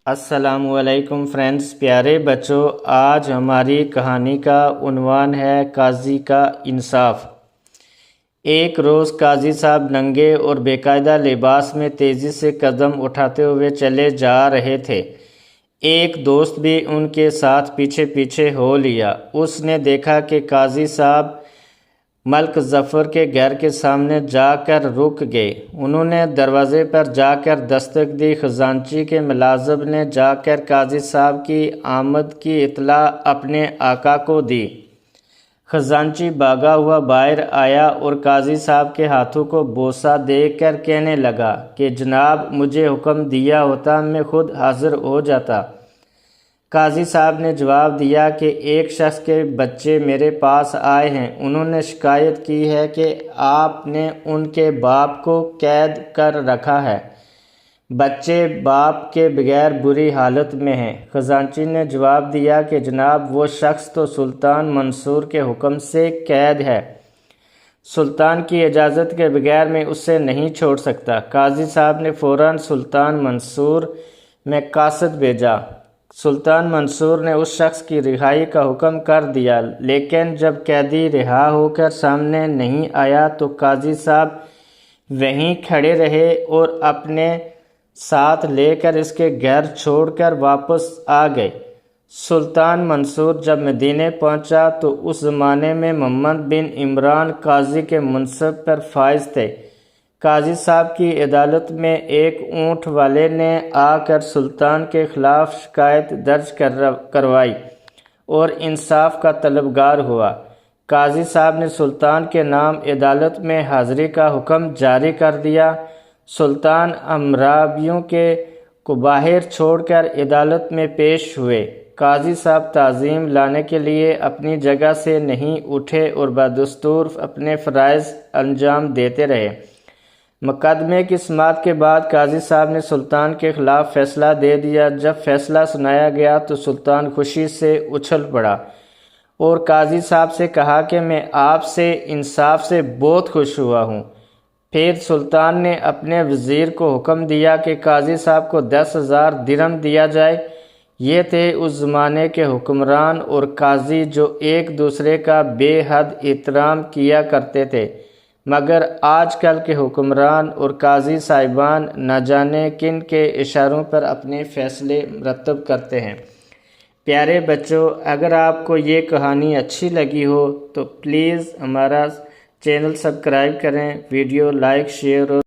السلام علیکم فرینڈز، پیارے بچوں، آج ہماری کہانی کا عنوان ہے قاضی کا انصاف۔ ایک روز قاضی صاحب ننگے اور باقاعدہ لباس میں تیزی سے قدم اٹھاتے ہوئے چلے جا رہے تھے۔ ایک دوست بھی ان کے ساتھ پیچھے پیچھے ہو لیا۔ اس نے دیکھا کہ قاضی صاحب ملک ظفر کے گھر کے سامنے جا کر رک گئے۔ انہوں نے دروازے پر جا کر دستک دی۔ خزانچی کے ملازم نے جا کر قاضی صاحب کی آمد کی اطلاع اپنے آقا کو دی۔ خزانچی بھاگا ہوا باہر آیا اور قاضی صاحب کے ہاتھوں کو بوسہ دے کر کہنے لگا کہ جناب، مجھے حکم دیا ہوتا میں خود حاضر ہو جاتا۔ قاضی صاحب نے جواب دیا کہ ایک شخص کے بچے میرے پاس آئے ہیں۔ انہوں نے شکایت کی ہے کہ آپ نے ان کے باپ کو قید کر رکھا ہے۔ بچے باپ کے بغیر بری حالت میں ہیں۔ خزانچی نے جواب دیا کہ جناب، وہ شخص تو سلطان منصور کے حکم سے قید ہے۔ سلطان کی اجازت کے بغیر میں اسے نہیں چھوڑ سکتا۔ قاضی صاحب نے فوراً سلطان منصور میں قاصد بھیجا۔ سلطان منصور نے اس شخص کی رہائی کا حکم کر دیا، لیکن جب قیدی رہا ہو کر سامنے نہیں آیا تو قاضی صاحب وہیں کھڑے رہے اور اپنے ساتھ لے کر اس کے گھر چھوڑ کر واپس آ گئے۔ سلطان منصور جب مدینے پہنچا تو اس زمانے میں محمد بن عمران قاضی کے منصب پر فائز تھے۔ قاضی صاحب کی عدالت میں ایک اونٹ والے نے آ کر سلطان کے خلاف شکایت درج کروائی اور انصاف کا طلبگار ہوا۔ قاضی صاحب نے سلطان کے نام عدالت میں حاضری کا حکم جاری کر دیا۔ سلطان حمورابیوں کو باہر چھوڑ کر عدالت میں پیش ہوئے۔ قاضی صاحب تعظیم لانے کے لیے اپنی جگہ سے نہیں اٹھے اور بدستور اپنے فرائض انجام دیتے رہے۔ مقدمے کی سماعت کے بعد قاضی صاحب نے سلطان کے خلاف فیصلہ دے دیا۔ جب فیصلہ سنایا گیا تو سلطان خوشی سے اچھل پڑا اور قاضی صاحب سے کہا کہ میں آپ سے انصاف سے بہت خوش ہوا ہوں۔ پھر سلطان نے اپنے وزیر کو حکم دیا کہ قاضی صاحب کو 10,000 درہم دیا جائے۔ یہ تھے اس زمانے کے حکمران اور قاضی جو ایک دوسرے کا بے حد احترام کیا کرتے تھے، مگر آج کل کے حکمران اور قاضی صاحبان نہ جانے کن کے اشاروں پر اپنے فیصلے مرتب کرتے ہیں۔ پیارے بچوں، اگر آپ کو یہ کہانی اچھی لگی ہو تو پلیز ہمارا چینل سبسکرائب کریں، ویڈیو لائک، شیئر اور